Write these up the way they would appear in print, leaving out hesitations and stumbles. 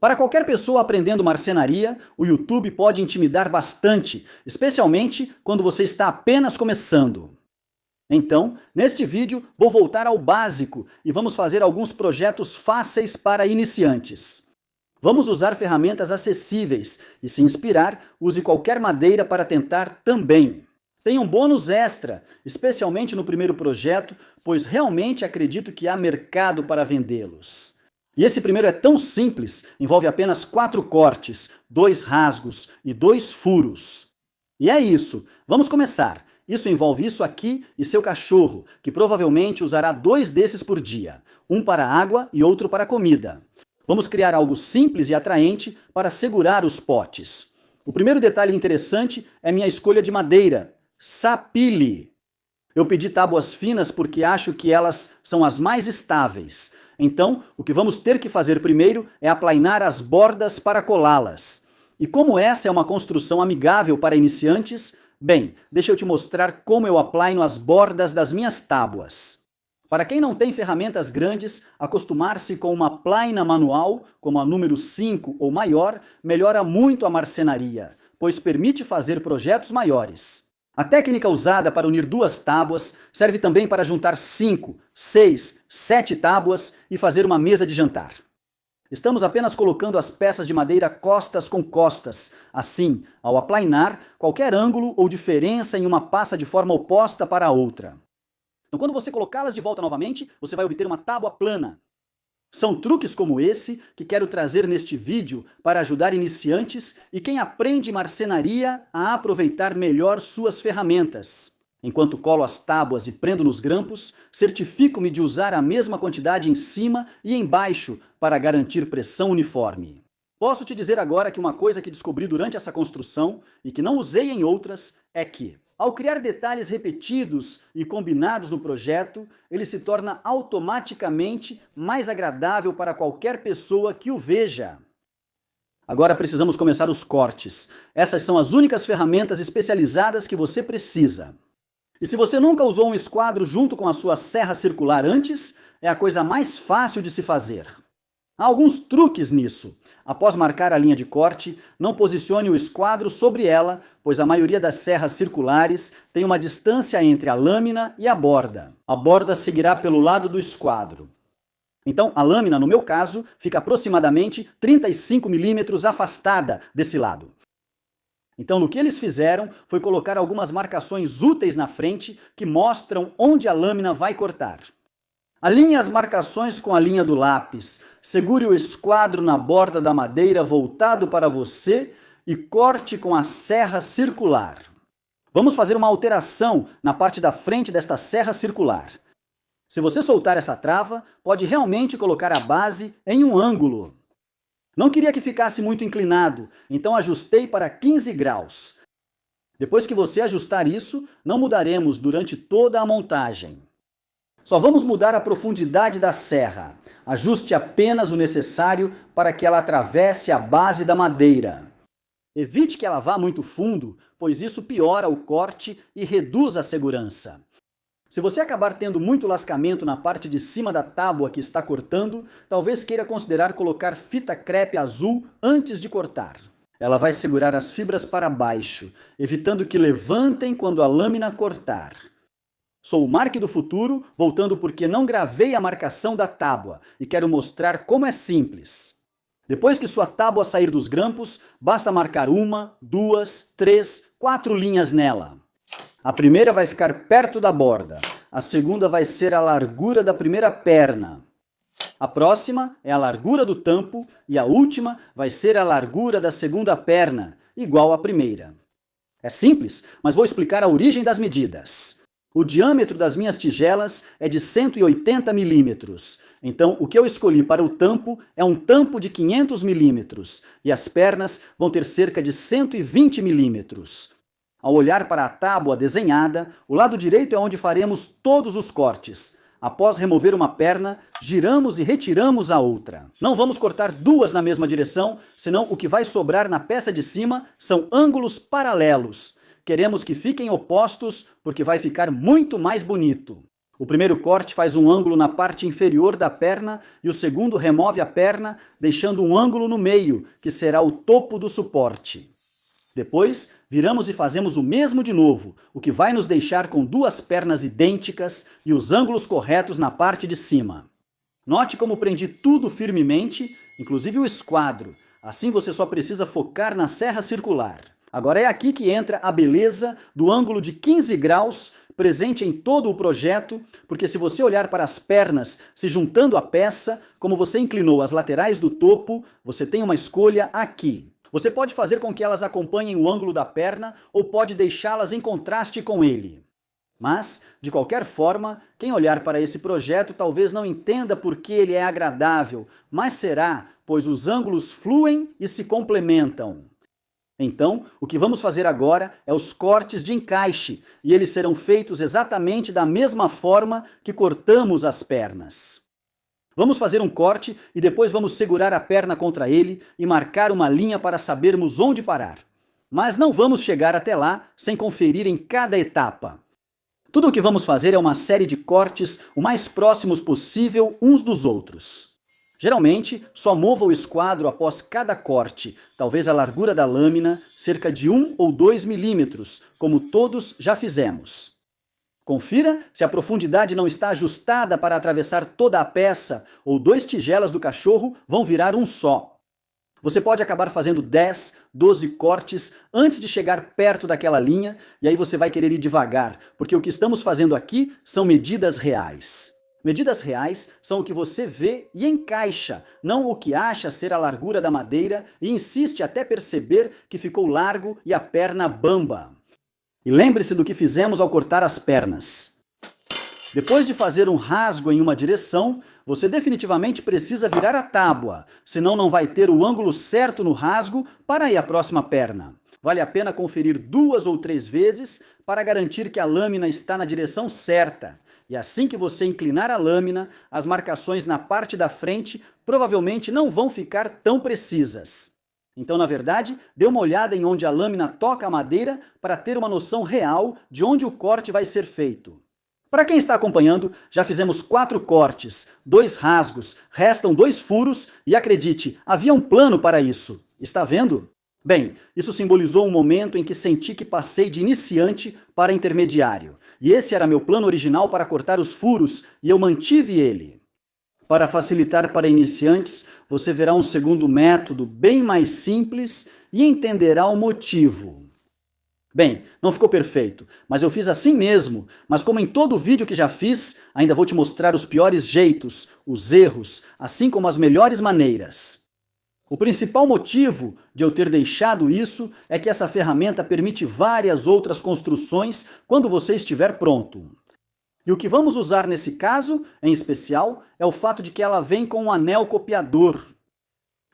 Para qualquer pessoa aprendendo marcenaria, o YouTube pode intimidar bastante, especialmente quando você está apenas começando. Então, neste vídeo, vou voltar ao básico e vamos fazer alguns projetos fáceis para iniciantes. Vamos usar ferramentas acessíveis e, se inspirar, use qualquer madeira para tentar também. Tem um bônus extra, especialmente no primeiro projeto, pois realmente acredito que há mercado para vendê-los. E esse primeiro é tão simples, envolve apenas 4 cortes, 2 rasgos e 2 furos. E é isso, vamos começar. Isso envolve isso aqui e seu cachorro, que provavelmente usará 2 desses por dia, um para água e outro para comida. Vamos criar algo simples e atraente para segurar os potes. O primeiro detalhe interessante é minha escolha de madeira, sapile. Eu pedi tábuas finas porque acho que elas são as mais estáveis. Então, o que vamos ter que fazer primeiro é aplainar as bordas para colá-las. E como essa é uma construção amigável para iniciantes, bem, deixa eu te mostrar como eu aplaino as bordas das minhas tábuas. Para quem não tem ferramentas grandes, acostumar-se com uma plaina manual, como a número 5 ou maior, melhora muito a marcenaria, pois permite fazer projetos maiores. A técnica usada para unir 2 tábuas serve também para juntar 5, 6, 7 tábuas e fazer uma mesa de jantar. Estamos apenas colocando as peças de madeira costas com costas. Assim, ao aplainar, qualquer ângulo ou diferença em uma passa de forma oposta para a outra. Então, quando você colocá-las de volta novamente, você vai obter uma tábua plana. São truques como esse que quero trazer neste vídeo para ajudar iniciantes e quem aprende marcenaria a aproveitar melhor suas ferramentas. Enquanto colo as tábuas e prendo nos grampos, certifico-me de usar a mesma quantidade em cima e embaixo para garantir pressão uniforme. Posso te dizer agora que uma coisa que descobri durante essa construção e que não usei em outras é que, ao criar detalhes repetidos e combinados no projeto, ele se torna automaticamente mais agradável para qualquer pessoa que o veja. Agora precisamos começar os cortes. Essas são as únicas ferramentas especializadas que você precisa. E se você nunca usou um esquadro junto com a sua serra circular antes, é a coisa mais fácil de se fazer. Há alguns truques nisso. Após marcar a linha de corte, não posicione o esquadro sobre ela, pois a maioria das serras circulares tem uma distância entre a lâmina e a borda. A borda seguirá pelo lado do esquadro. Então, a lâmina, no meu caso, fica aproximadamente 35 milímetros afastada desse lado. Então, o que eles fizeram foi colocar algumas marcações úteis na frente que mostram onde a lâmina vai cortar. Alinhe as marcações com a linha do lápis, segure o esquadro na borda da madeira voltado para você e corte com a serra circular. Vamos fazer uma alteração na parte da frente desta serra circular. Se você soltar essa trava, pode realmente colocar a base em um ângulo. Não queria que ficasse muito inclinado, então ajustei para 15 graus. Depois que você ajustar isso, não mudaremos durante toda a montagem. Só vamos mudar a profundidade da serra. Ajuste apenas o necessário para que ela atravesse a base da madeira. Evite que ela vá muito fundo, pois isso piora o corte e reduz a segurança. Se você acabar tendo muito lascamento na parte de cima da tábua que está cortando, talvez queira considerar colocar fita crepe azul antes de cortar. Ela vai segurar as fibras para baixo, evitando que levantem quando a lâmina cortar. Sou o Mark do futuro, voltando porque não gravei a marcação da tábua e quero mostrar como é simples. Depois que sua tábua sair dos grampos, basta marcar 1, 2, 3, 4 linhas nela. A primeira vai ficar perto da borda, a segunda vai ser a largura da primeira perna. A próxima é a largura do tampo e a última vai ser a largura da segunda perna, igual à primeira. É simples, mas vou explicar a origem das medidas. O diâmetro das minhas tigelas é de 180 milímetros, então o que eu escolhi para o tampo é um tampo de 500 milímetros e as pernas vão ter cerca de 120 milímetros. Ao olhar para a tábua desenhada, o lado direito é onde faremos todos os cortes. Após remover uma perna, giramos e retiramos a outra. Não vamos cortar 2 na mesma direção, senão o que vai sobrar na peça de cima são ângulos paralelos. Queremos que fiquem opostos porque vai ficar muito mais bonito. O primeiro corte faz um ângulo na parte inferior da perna e o segundo remove a perna, deixando um ângulo no meio, que será o topo do suporte. Depois, viramos e fazemos o mesmo de novo, o que vai nos deixar com duas pernas idênticas e os ângulos corretos na parte de cima. Note como prendi tudo firmemente, inclusive o esquadro. Assim você só precisa focar na serra circular. Agora é aqui que entra a beleza do ângulo de 15 graus presente em todo o projeto, porque se você olhar para as pernas se juntando à peça, como você inclinou as laterais do topo, você tem uma escolha aqui. Você pode fazer com que elas acompanhem o ângulo da perna ou pode deixá-las em contraste com ele. Mas, de qualquer forma, quem olhar para esse projeto talvez não entenda por que ele é agradável, mas será, pois os ângulos fluem e se complementam. Então, o que vamos fazer agora é os cortes de encaixe, e eles serão feitos exatamente da mesma forma que cortamos as pernas. Vamos fazer um corte e depois vamos segurar a perna contra ele e marcar uma linha para sabermos onde parar. Mas não vamos chegar até lá sem conferir em cada etapa. Tudo o que vamos fazer é uma série de cortes o mais próximos possível uns dos outros. Geralmente, só mova o esquadro após cada corte, talvez a largura da lâmina, cerca de 1 ou 2 milímetros, como todos já fizemos. Confira se a profundidade não está ajustada para atravessar toda a peça, ou 2 tigelas do cachorro vão virar um só. Você pode acabar fazendo 10, 12 cortes antes de chegar perto daquela linha, e aí você vai querer ir devagar, porque o que estamos fazendo aqui são medidas reais. Medidas reais são o que você vê e encaixa, não o que acha ser a largura da madeira e insiste até perceber que ficou largo e a perna bamba. E lembre-se do que fizemos ao cortar as pernas. Depois de fazer um rasgo em uma direção, você definitivamente precisa virar a tábua, senão não vai ter o ângulo certo no rasgo para ir à próxima perna. Vale a pena conferir 2 ou 3 vezes para garantir que a lâmina está na direção certa. E assim que você inclinar a lâmina, as marcações na parte da frente provavelmente não vão ficar tão precisas. Então, na verdade, dê uma olhada em onde a lâmina toca a madeira para ter uma noção real de onde o corte vai ser feito. Para quem está acompanhando, já fizemos 4 cortes, 2 rasgos, restam 2 furos e acredite, havia um plano para isso. Está vendo? Bem, isso simbolizou um momento em que senti que passei de iniciante para intermediário. E esse era meu plano original para cortar os furos, e eu mantive ele. Para facilitar para iniciantes, você verá um segundo método bem mais simples e entenderá o motivo. Bem, não ficou perfeito, mas eu fiz assim mesmo. Mas como em todo vídeo que já fiz, ainda vou te mostrar os piores jeitos, os erros, assim como as melhores maneiras. O principal motivo de eu ter deixado isso é que essa ferramenta permite várias outras construções quando você estiver pronto. E o que vamos usar nesse caso, em especial, é o fato de que ela vem com um anel copiador.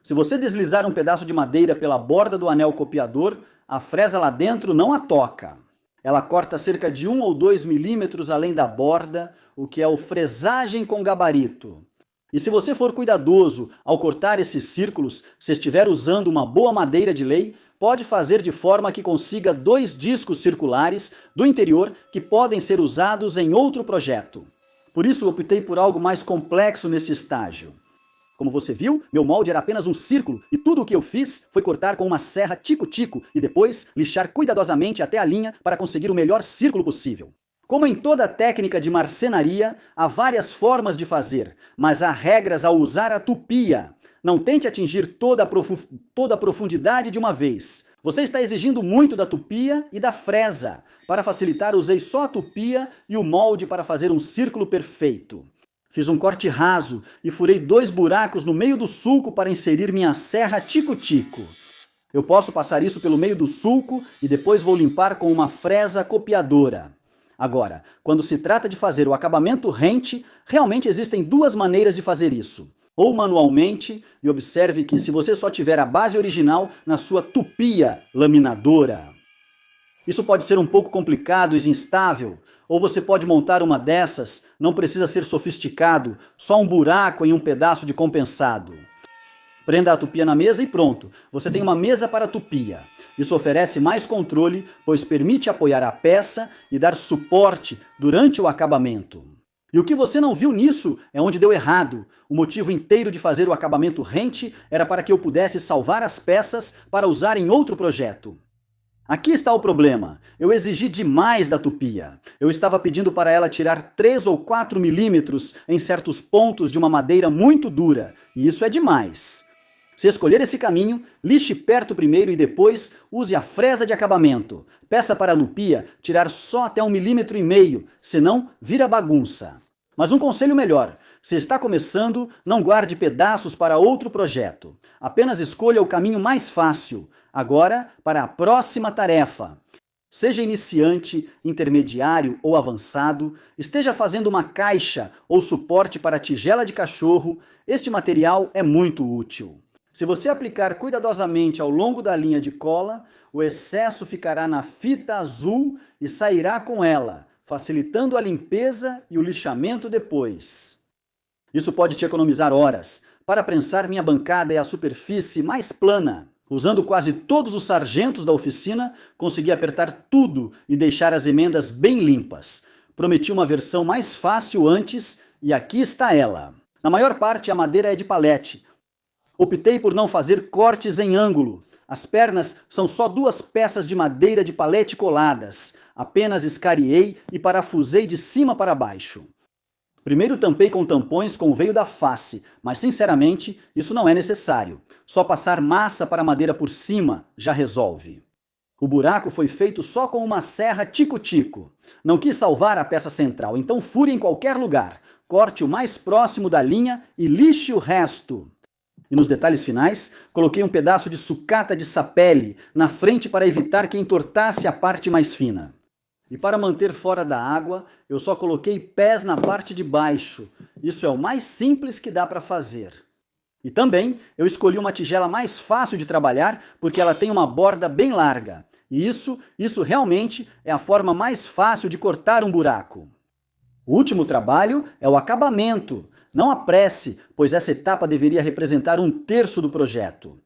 Se você deslizar um pedaço de madeira pela borda do anel copiador, a fresa lá dentro não a toca. Ela corta cerca de 1 ou 2 milímetros além da borda, o que é o fresagem com gabarito. E se você for cuidadoso ao cortar esses círculos, se estiver usando uma boa madeira de lei, pode fazer de forma que consiga 2 discos circulares do interior que podem ser usados em outro projeto. Por isso optei por algo mais complexo nesse estágio. Como você viu, meu molde era apenas um círculo e tudo o que eu fiz foi cortar com uma serra tico-tico e depois lixar cuidadosamente até a linha para conseguir o melhor círculo possível. Como em toda técnica de marcenaria, há várias formas de fazer, mas há regras ao usar a tupia. Não tente atingir toda a profundidade de uma vez. Você está exigindo muito da tupia e da fresa. Para facilitar, usei só a tupia e o molde para fazer um círculo perfeito. Fiz um corte raso e furei 2 buracos no meio do sulco para inserir minha serra tico-tico. Eu posso passar isso pelo meio do sulco e depois vou limpar com uma fresa copiadora. Agora, quando se trata de fazer o acabamento rente, realmente existem 2 maneiras de fazer isso. Ou manualmente, e observe que se você só tiver a base original na sua tupia laminadora. Isso pode ser um pouco complicado e instável, ou você pode montar uma dessas, não precisa ser sofisticado, só um buraco em um pedaço de compensado. Prenda a tupia na mesa e pronto, você tem uma mesa para tupia. Isso oferece mais controle, pois permite apoiar a peça e dar suporte durante o acabamento. E o que você não viu nisso é onde deu errado. O motivo inteiro de fazer o acabamento rente era para que eu pudesse salvar as peças para usar em outro projeto. Aqui está o problema. Eu exigi demais da tupia. Eu estava pedindo para ela tirar 3 ou 4 milímetros em certos pontos de uma madeira muito dura, e isso é demais. Se escolher esse caminho, lixe perto primeiro e depois use a fresa de acabamento. Peça para a lupia tirar só até 1,5 milímetro, senão vira bagunça. Mas um conselho melhor: se está começando, não guarde pedaços para outro projeto. Apenas escolha o caminho mais fácil. Agora, para a próxima tarefa. Seja iniciante, intermediário ou avançado, esteja fazendo uma caixa ou suporte para tigela de cachorro, este material é muito útil. Se você aplicar cuidadosamente ao longo da linha de cola, o excesso ficará na fita azul e sairá com ela, facilitando a limpeza e o lixamento depois. Isso pode te economizar horas. Para prensar, minha bancada é a superfície mais plana. Usando quase todos os sargentos da oficina, consegui apertar tudo e deixar as emendas bem limpas. Prometi uma versão mais fácil antes e aqui está ela. Na maior parte, a madeira é de palete. Optei por não fazer cortes em ângulo. As pernas são só 2 peças de madeira de palete coladas. Apenas escariei e parafusei de cima para baixo. Primeiro tampei com tampões com o veio da face, mas sinceramente isso não é necessário. Só passar massa para a madeira por cima já resolve. O buraco foi feito só com uma serra tico-tico. Não quis salvar a peça central, então fure em qualquer lugar. Corte o mais próximo da linha e lixe o resto. E nos detalhes finais, coloquei um pedaço de sucata de sapele na frente para evitar que entortasse a parte mais fina. E para manter fora da água, eu só coloquei pés na parte de baixo. Isso é o mais simples que dá para fazer. E também eu escolhi uma tigela mais fácil de trabalhar porque ela tem uma borda bem larga. E isso realmente é a forma mais fácil de cortar um buraco. O último trabalho é o acabamento. Não apresse, pois essa etapa deveria representar 1/3 do projeto.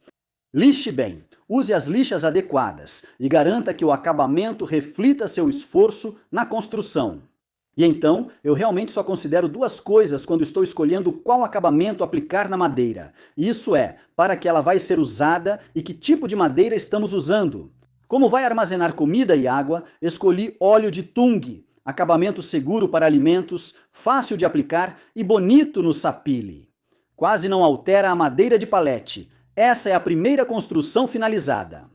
Lixe bem. Use as lixas adequadas e garanta que o acabamento reflita seu esforço na construção. E então, eu realmente só considero 2 coisas quando estou escolhendo qual acabamento aplicar na madeira. Isso é, para que ela vai ser usada e que tipo de madeira estamos usando. Como vai armazenar comida e água, escolhi óleo de tung, acabamento seguro para alimentos, fácil de aplicar e bonito no sapile. Quase não altera a madeira de palete. Essa é a primeira construção finalizada.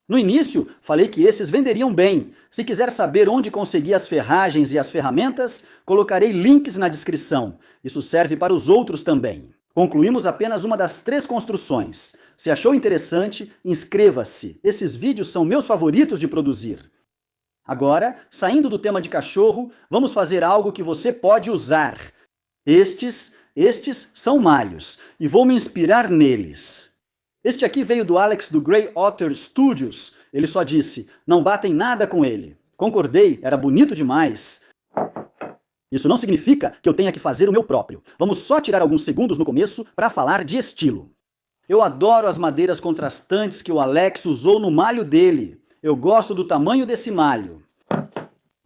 No início, falei que esses venderiam bem. Se quiser saber onde conseguir as ferragens e as ferramentas, colocarei links na descrição. Isso serve para os outros também. Concluímos apenas uma das 3 construções. Se achou interessante, inscreva-se. Esses vídeos são meus favoritos de produzir. Agora, saindo do tema de cachorro, vamos fazer algo que você pode usar. Estes são malhos, e vou me inspirar neles. Este aqui veio do Alex do Grey Otter Studios. Ele só disse, não batem nada com ele. Concordei, era bonito demais. Isso não significa que eu tenha que fazer o meu próprio. Vamos só tirar alguns segundos no começo para falar de estilo. Eu adoro as madeiras contrastantes que o Alex usou no malho dele. Eu gosto do tamanho desse malho.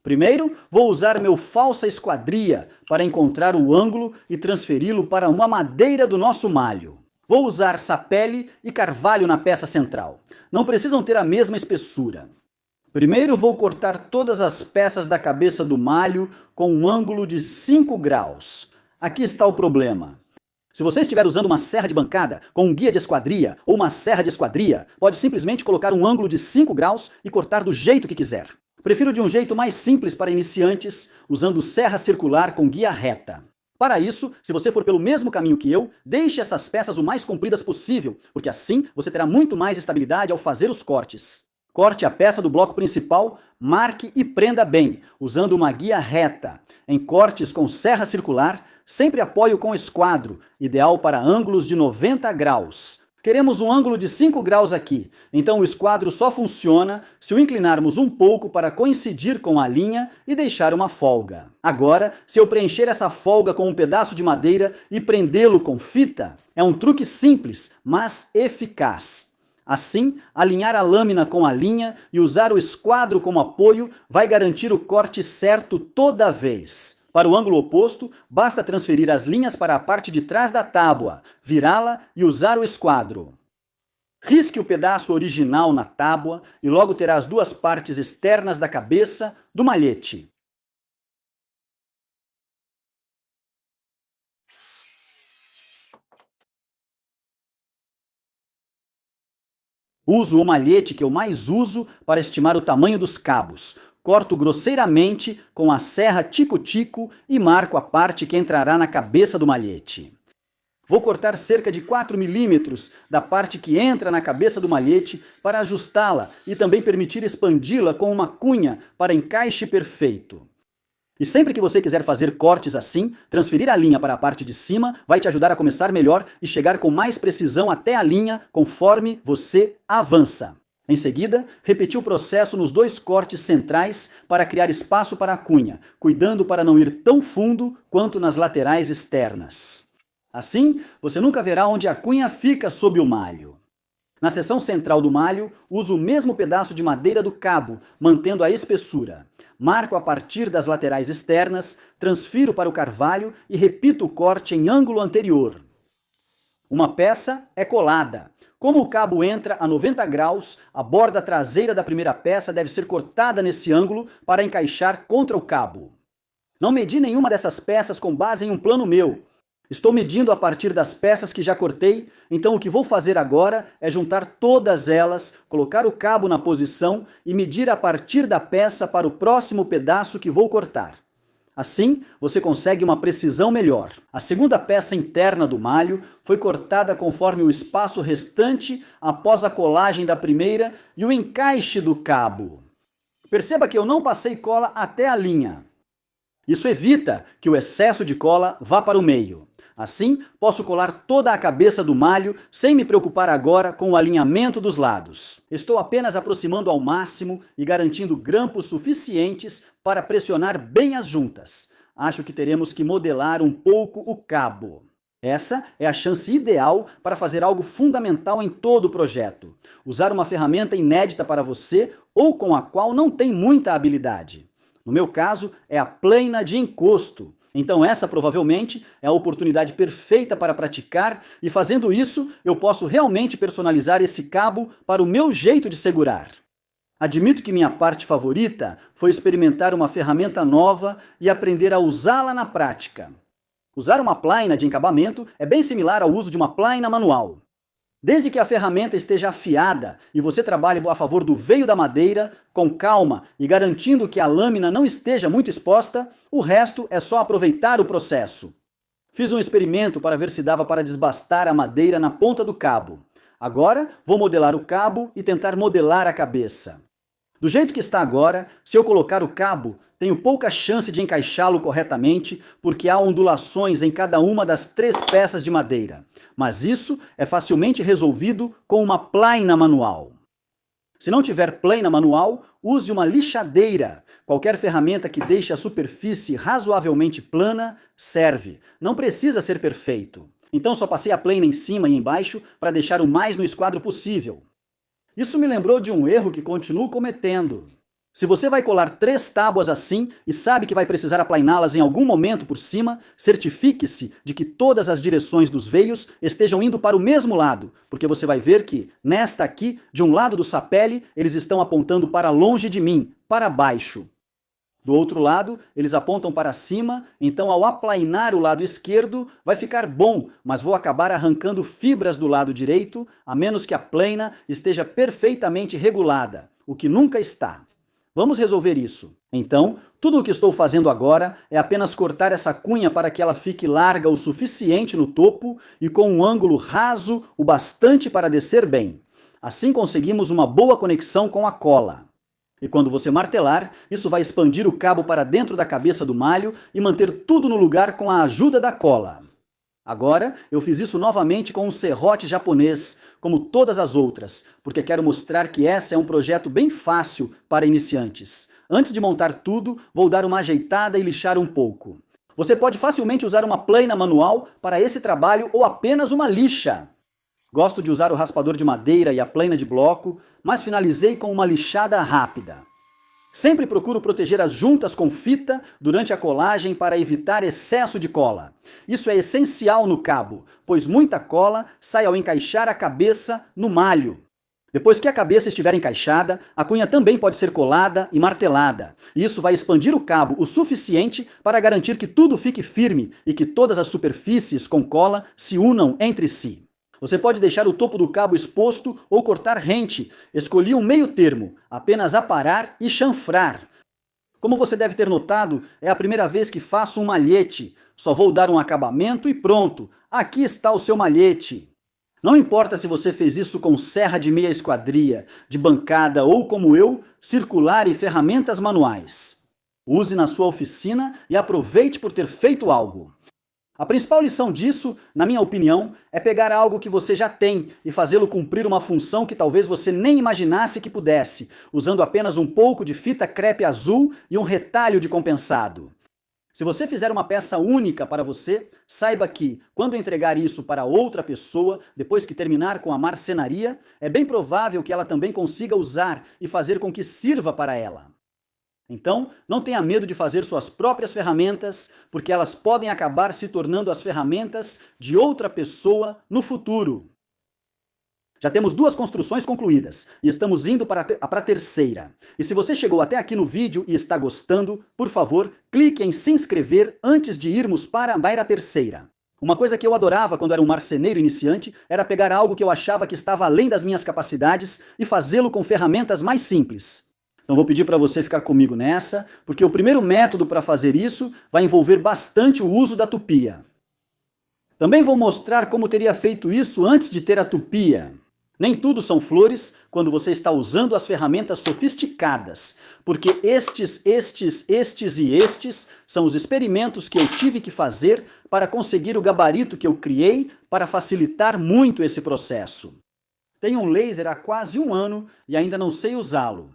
Primeiro, vou usar meu falsa esquadria para encontrar o ângulo e transferi-lo para uma madeira do nosso malho. Vou usar sapele e carvalho na peça central. Não precisam ter a mesma espessura. Primeiro vou cortar todas as peças da cabeça do malho com um ângulo de 5 graus. Aqui está o problema. Se você estiver usando uma serra de bancada com um guia de esquadria ou uma serra de esquadria, pode simplesmente colocar um ângulo de 5 graus e cortar do jeito que quiser. Prefiro de um jeito mais simples para iniciantes, usando serra circular com guia reta. Para isso, se você for pelo mesmo caminho que eu, deixe essas peças o mais compridas possível, porque assim você terá muito mais estabilidade ao fazer os cortes. Corte a peça do bloco principal, marque e prenda bem, usando uma guia reta. Em cortes com serra circular, sempre apoio com esquadro, ideal para ângulos de 90 graus. Queremos um ângulo de 5 graus aqui, então o esquadro só funciona se o inclinarmos um pouco para coincidir com a linha e deixar uma folga. Agora, se eu preencher essa folga com um pedaço de madeira e prendê-lo com fita, é um truque simples, mas eficaz. Assim, alinhar a lâmina com a linha e usar o esquadro como apoio vai garantir o corte certo toda vez. Para o ângulo oposto, basta transferir as linhas para a parte de trás da tábua, virá-la e usar o esquadro. Risque o pedaço original na tábua e logo terá as duas partes externas da cabeça do malhete. Uso o malhete que eu mais uso para estimar o tamanho dos cabos. Corto grosseiramente com a serra tico-tico e marco a parte que entrará na cabeça do malhete. Vou cortar cerca de 4 milímetros da parte que entra na cabeça do malhete para ajustá-la e também permitir expandi-la com uma cunha para encaixe perfeito. E sempre que você quiser fazer cortes assim, transferir a linha para a parte de cima vai te ajudar a começar melhor e chegar com mais precisão até a linha conforme você avança. Em seguida, repetir o processo nos dois cortes centrais para criar espaço para a cunha, cuidando para não ir tão fundo quanto nas laterais externas. Assim, você nunca verá onde a cunha fica sob o malho. Na seção central do malho, uso o mesmo pedaço de madeira do cabo, mantendo a espessura. Marco a partir das laterais externas, transfiro para o carvalho e repito o corte em ângulo anterior. Uma peça é colada. Como o cabo entra a 90 graus, a borda traseira da primeira peça deve ser cortada nesse ângulo para encaixar contra o cabo. Não medi nenhuma dessas peças com base em um plano meu. Estou medindo a partir das peças que já cortei, então o que vou fazer agora é juntar todas elas, colocar o cabo na posição e medir a partir da peça para o próximo pedaço que vou cortar. Assim, você consegue uma precisão melhor. A segunda peça interna do malho foi cortada conforme o espaço restante após a colagem da primeira e o encaixe do cabo. Perceba que eu não passei cola até a linha. Isso evita que o excesso de cola vá para o meio. Assim, posso colar toda a cabeça do malho sem me preocupar agora com o alinhamento dos lados. Estou apenas aproximando ao máximo e garantindo grampos suficientes para pressionar bem as juntas. Acho que teremos que modelar um pouco o cabo. Essa é a chance ideal para fazer algo fundamental em todo o projeto. Usar uma ferramenta inédita para você ou com a qual não tem muita habilidade. No meu caso, é a plana de encosto. Então essa provavelmente é a oportunidade perfeita para praticar e fazendo isso eu posso realmente personalizar esse cabo para o meu jeito de segurar. Admito que minha parte favorita foi experimentar uma ferramenta nova e aprender a usá-la na prática. Usar uma plaina de encabamento é bem similar ao uso de uma plaina manual. Desde que a ferramenta esteja afiada e você trabalhe a favor do veio da madeira, com calma e garantindo que a lâmina não esteja muito exposta, o resto é só aproveitar o processo. Fiz um experimento para ver se dava para desbastar a madeira na ponta do cabo. Agora vou modelar o cabo e tentar modelar a cabeça. Do jeito que está agora, se eu colocar o cabo, tenho pouca chance de encaixá-lo corretamente porque há ondulações em cada uma das 3 peças de madeira. Mas isso é facilmente resolvido com uma plaina manual. Se não tiver plaina manual, use uma lixadeira. Qualquer ferramenta que deixe a superfície razoavelmente plana serve. Não precisa ser perfeito. Então só passei a plaina em cima e embaixo para deixar o mais no esquadro possível. Isso me lembrou de um erro que continuo cometendo. Se você vai colar 3 tábuas assim e sabe que vai precisar aplainá-las em algum momento por cima, certifique-se de que todas as direções dos veios estejam indo para o mesmo lado, porque você vai ver que, nesta aqui, de um lado do sapele, eles estão apontando para longe de mim, para baixo. Do outro lado, eles apontam para cima, então ao aplainar o lado esquerdo, vai ficar bom, mas vou acabar arrancando fibras do lado direito, a menos que a plaina esteja perfeitamente regulada, o que nunca está. Vamos resolver isso. Então, tudo o que estou fazendo agora é apenas cortar essa cunha para que ela fique larga o suficiente no topo e com um ângulo raso o bastante para descer bem. Assim conseguimos uma boa conexão com a cola. E quando você martelar, isso vai expandir o cabo para dentro da cabeça do malho e manter tudo no lugar com a ajuda da cola. Agora, eu fiz isso novamente com um serrote japonês, como todas as outras, porque quero mostrar que essa é um projeto bem fácil para iniciantes. Antes de montar tudo, vou dar uma ajeitada e lixar um pouco. Você pode facilmente usar uma plaina manual para esse trabalho ou apenas uma lixa. Gosto de usar o raspador de madeira e a plaina de bloco, mas finalizei com uma lixada rápida. Sempre procuro proteger as juntas com fita durante a colagem para evitar excesso de cola. Isso é essencial no cabo, pois muita cola sai ao encaixar a cabeça no malho. Depois que a cabeça estiver encaixada, a cunha também pode ser colada e martelada. Isso vai expandir o cabo o suficiente para garantir que tudo fique firme e que todas as superfícies com cola se unam entre si. Você pode deixar o topo do cabo exposto ou cortar rente. Escolhi um meio termo, apenas aparar e chanfrar. Como você deve ter notado, é a primeira vez que faço um malhete. Só vou dar um acabamento e pronto. Aqui está o seu malhete. Não importa se você fez isso com serra de meia esquadria, de bancada ou, como eu, circular e ferramentas manuais. Use na sua oficina e aproveite por ter feito algo. A principal lição disso, na minha opinião, é pegar algo que você já tem e fazê-lo cumprir uma função que talvez você nem imaginasse que pudesse, usando apenas um pouco de fita crepe azul e um retalho de compensado. Se você fizer uma peça única para você, saiba que, quando entregar isso para outra pessoa, depois que terminar com a marcenaria, é bem provável que ela também consiga usar e fazer com que sirva para ela. Então, não tenha medo de fazer suas próprias ferramentas, porque elas podem acabar se tornando as ferramentas de outra pessoa no futuro. Já temos 2 construções concluídas e estamos indo para a terceira. E se você chegou até aqui no vídeo e está gostando, por favor, clique em se inscrever antes de irmos para a terceira. Uma coisa que eu adorava quando era um marceneiro iniciante era pegar algo que eu achava que estava além das minhas capacidades e fazê-lo com ferramentas mais simples. Então vou pedir para você ficar comigo nessa, porque o primeiro método para fazer isso vai envolver bastante o uso da tupia. Também vou mostrar como teria feito isso antes de ter a tupia. Nem tudo são flores quando você está usando as ferramentas sofisticadas, porque estes e estes são os experimentos que eu tive que fazer para conseguir o gabarito que eu criei para facilitar muito esse processo. Tenho um laser há quase 1 ano e ainda não sei usá-lo.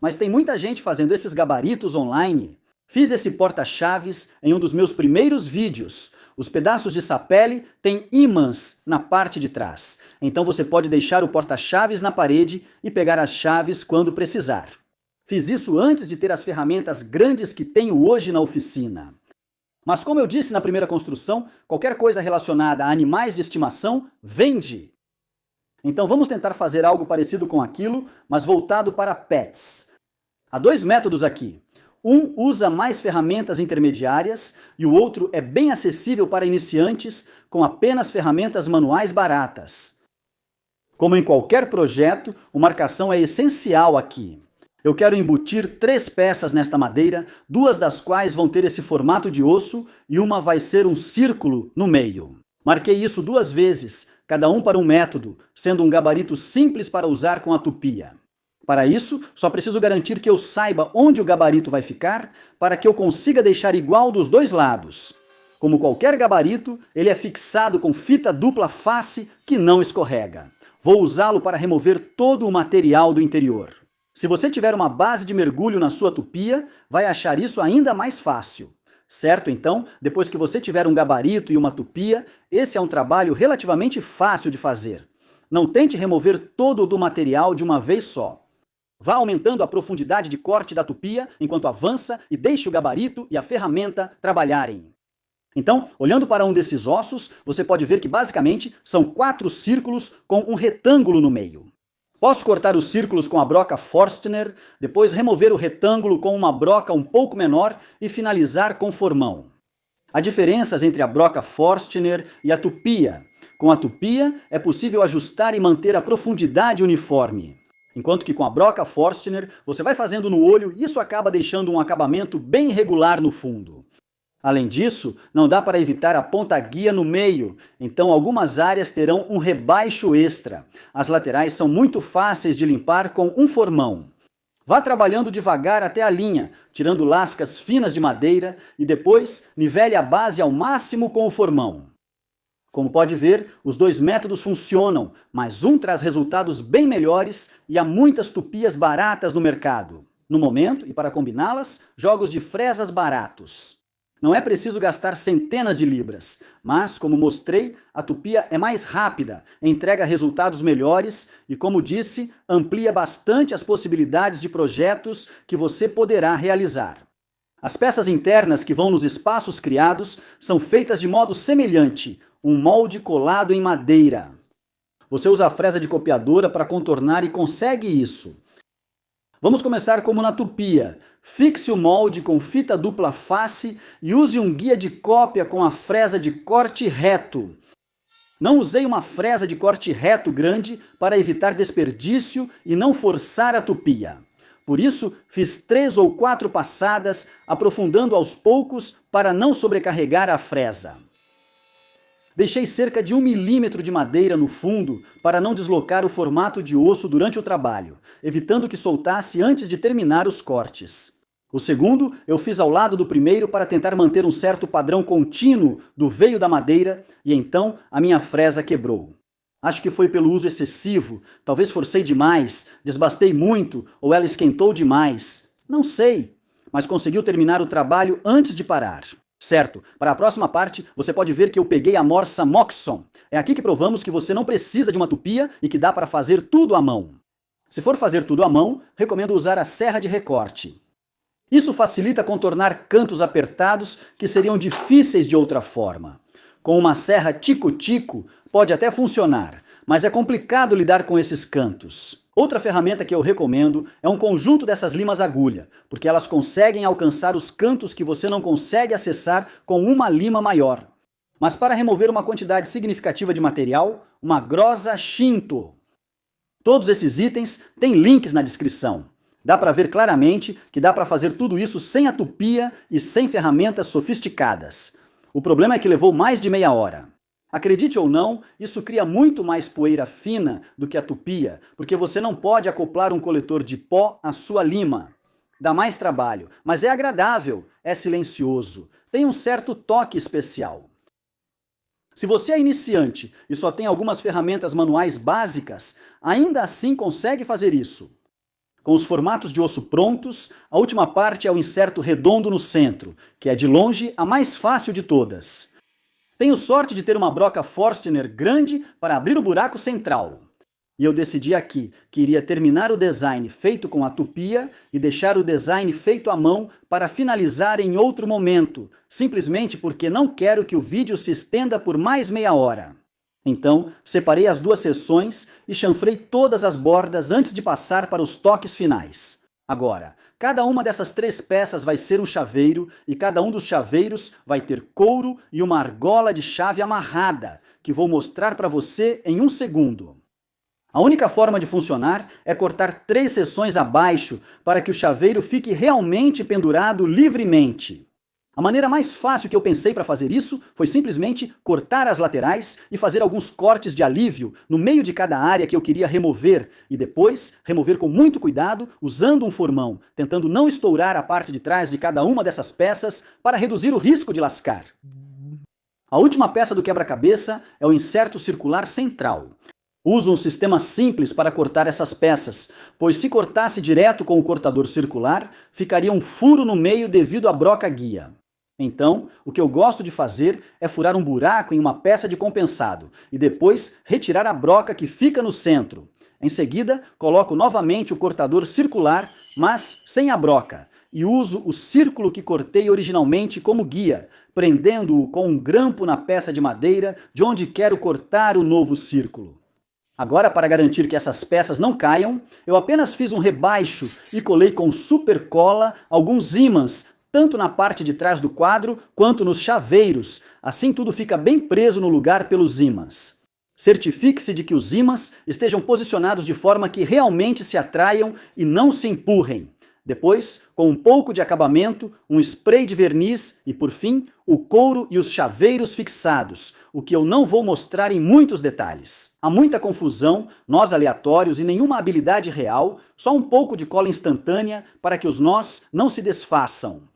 Mas tem muita gente fazendo esses gabaritos online. Fiz esse porta-chaves em um dos meus primeiros vídeos. Os pedaços de sapele têm ímãs na parte de trás. Então você pode deixar o porta-chaves na parede e pegar as chaves quando precisar. Fiz isso antes de ter as ferramentas grandes que tenho hoje na oficina. Mas como eu disse na primeira construção, qualquer coisa relacionada a animais de estimação vende. Então vamos tentar fazer algo parecido com aquilo, mas voltado para pets. Há 2 métodos aqui. Um usa mais ferramentas intermediárias e o outro é bem acessível para iniciantes com apenas ferramentas manuais baratas. Como em qualquer projeto, a marcação é essencial aqui. Eu quero embutir 3 peças nesta madeira, 2 das quais vão ter esse formato de osso e uma vai ser um círculo no meio. Marquei isso 2 vezes, cada um para um método, sendo um gabarito simples para usar com a tupia. Para isso, só preciso garantir que eu saiba onde o gabarito vai ficar para que eu consiga deixar igual dos 2 lados. Como qualquer gabarito, ele é fixado com fita dupla face que não escorrega. Vou usá-lo para remover todo o material do interior. Se você tiver uma base de mergulho na sua tupia, vai achar isso ainda mais fácil. Certo, então, depois que você tiver um gabarito e uma tupia, esse é um trabalho relativamente fácil de fazer. Não tente remover todo o material de uma vez só. Vá aumentando a profundidade de corte da tupia enquanto avança e deixe o gabarito e a ferramenta trabalharem. Então, olhando para um desses ossos, você pode ver que basicamente são 4 círculos com um retângulo no meio. Posso cortar os círculos com a broca Forstner, depois remover o retângulo com uma broca um pouco menor e finalizar com formão. Há diferenças entre a broca Forstner e a tupia. Com a tupia, é possível ajustar e manter a profundidade uniforme. Enquanto que com a broca Forstner, você vai fazendo no olho e isso acaba deixando um acabamento bem irregular no fundo. Além disso, não dá para evitar a ponta guia no meio, então algumas áreas terão um rebaixo extra. As laterais são muito fáceis de limpar com um formão. Vá trabalhando devagar até a linha, tirando lascas finas de madeira e depois nivele a base ao máximo com o formão. Como pode ver, os 2 métodos funcionam, mas um traz resultados bem melhores e há muitas tupias baratas no mercado. No momento, e para combiná-las, jogos de fresas baratos. Não é preciso gastar centenas de libras, mas, como mostrei, a tupia é mais rápida, entrega resultados melhores e, como disse, amplia bastante as possibilidades de projetos que você poderá realizar. As peças internas que vão nos espaços criados são feitas de modo semelhante, um molde colado em madeira. Você usa a fresa de copiadora para contornar e consegue isso. Vamos começar como na tupia. Fixe o molde com fita dupla face e use um guia de cópia com a fresa de corte reto. Não usei uma fresa de corte reto grande para evitar desperdício e não forçar a tupia. Por isso, fiz 3 ou 4 passadas, aprofundando aos poucos para não sobrecarregar a fresa. Deixei cerca de 1 milímetro de madeira no fundo para não deslocar o formato de osso durante o trabalho, evitando que soltasse antes de terminar os cortes. O segundo eu fiz ao lado do primeiro para tentar manter um certo padrão contínuo do veio da madeira e então a minha fresa quebrou. Acho que foi pelo uso excessivo, talvez forcei demais, desbastei muito ou ela esquentou demais. Não sei, mas conseguiu terminar o trabalho antes de parar. Certo, para a próxima parte você pode ver que eu peguei a morsa Moxon. É aqui que provamos que você não precisa de uma tupia e que dá para fazer tudo à mão. Se for fazer tudo à mão, recomendo usar a serra de recorte. Isso facilita contornar cantos apertados que seriam difíceis de outra forma. Com uma serra tico-tico pode até funcionar, mas é complicado lidar com esses cantos. Outra ferramenta que eu recomendo é um conjunto dessas limas agulha, porque elas conseguem alcançar os cantos que você não consegue acessar com uma lima maior. Mas para remover uma quantidade significativa de material, uma grossa Shinto. Todos esses itens têm links na descrição. Dá para ver claramente que dá para fazer tudo isso sem a tupia e sem ferramentas sofisticadas. O problema é que levou mais de meia hora. Acredite ou não, isso cria muito mais poeira fina do que a tupia, porque você não pode acoplar um coletor de pó à sua lima. Dá mais trabalho, mas é agradável, é silencioso, tem um certo toque especial. Se você é iniciante e só tem algumas ferramentas manuais básicas, ainda assim consegue fazer isso. Com os formatos de osso prontos, a última parte é o inserto redondo no centro, que é de longe a mais fácil de todas. Tenho sorte de ter uma broca Forstner grande para abrir o buraco central. E eu decidi aqui que iria terminar o design feito com a tupia e deixar o design feito à mão para finalizar em outro momento, simplesmente porque não quero que o vídeo se estenda por mais meia hora. Então, separei as duas seções e chanfrei todas as bordas antes de passar para os toques finais. Agora, cada uma dessas 3 peças vai ser um chaveiro e cada um dos chaveiros vai ter couro e uma argola de chave amarrada, que vou mostrar para você em 1 segundo. A única forma de funcionar é cortar 3 seções abaixo para que o chaveiro fique realmente pendurado livremente. A maneira mais fácil que eu pensei para fazer isso foi simplesmente cortar as laterais e fazer alguns cortes de alívio no meio de cada área que eu queria remover e depois remover com muito cuidado usando um formão, tentando não estourar a parte de trás de cada uma dessas peças para reduzir o risco de lascar. A última peça do quebra-cabeça é o inserto circular central. Uso um sistema simples para cortar essas peças, pois se cortasse direto com o cortador circular, ficaria um furo no meio devido à broca guia. Então, o que eu gosto de fazer é furar um buraco em uma peça de compensado e depois retirar a broca que fica no centro. Em seguida, coloco novamente o cortador circular, mas sem a broca, e uso o círculo que cortei originalmente como guia, prendendo-o com um grampo na peça de madeira de onde quero cortar o novo círculo. Agora, para garantir que essas peças não caiam, eu apenas fiz um rebaixo e colei com super cola alguns ímãs, tanto na parte de trás do quadro quanto nos chaveiros, assim tudo fica bem preso no lugar pelos ímãs. Certifique-se de que os ímãs estejam posicionados de forma que realmente se atraiam e não se empurrem. Depois, com um pouco de acabamento, um spray de verniz e, por fim, o couro e os chaveiros fixados, o que eu não vou mostrar em muitos detalhes. Há muita confusão, nós aleatórios e nenhuma habilidade real, só um pouco de cola instantânea para que os nós não se desfaçam.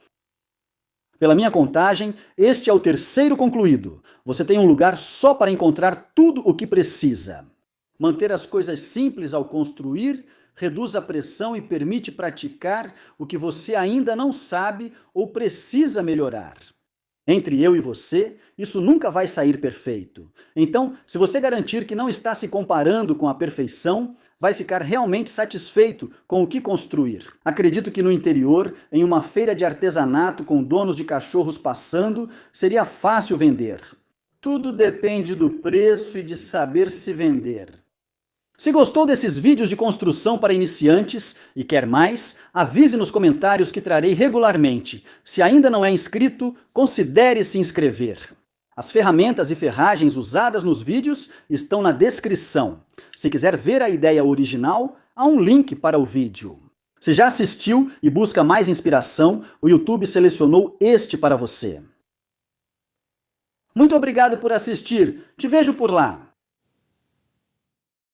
Pela minha contagem, este é o 3º concluído. Você tem um lugar só para encontrar tudo o que precisa. Manter as coisas simples ao construir reduz a pressão e permite praticar o que você ainda não sabe ou precisa melhorar. Entre eu e você, isso nunca vai sair perfeito. Então, se você garantir que não está se comparando com a perfeição, vai ficar realmente satisfeito com o que construir. Acredito que no interior, em uma feira de artesanato com donos de cachorros passando, seria fácil vender. Tudo depende do preço e de saber se vender. Se gostou desses vídeos de construção para iniciantes e quer mais, avise nos comentários que trarei regularmente. Se ainda não é inscrito, considere se inscrever. As ferramentas e ferragens usadas nos vídeos estão na descrição. Se quiser ver a ideia original, há um link para o vídeo. Se já assistiu e busca mais inspiração, o YouTube selecionou este para você. Muito obrigado por assistir. Te vejo por lá.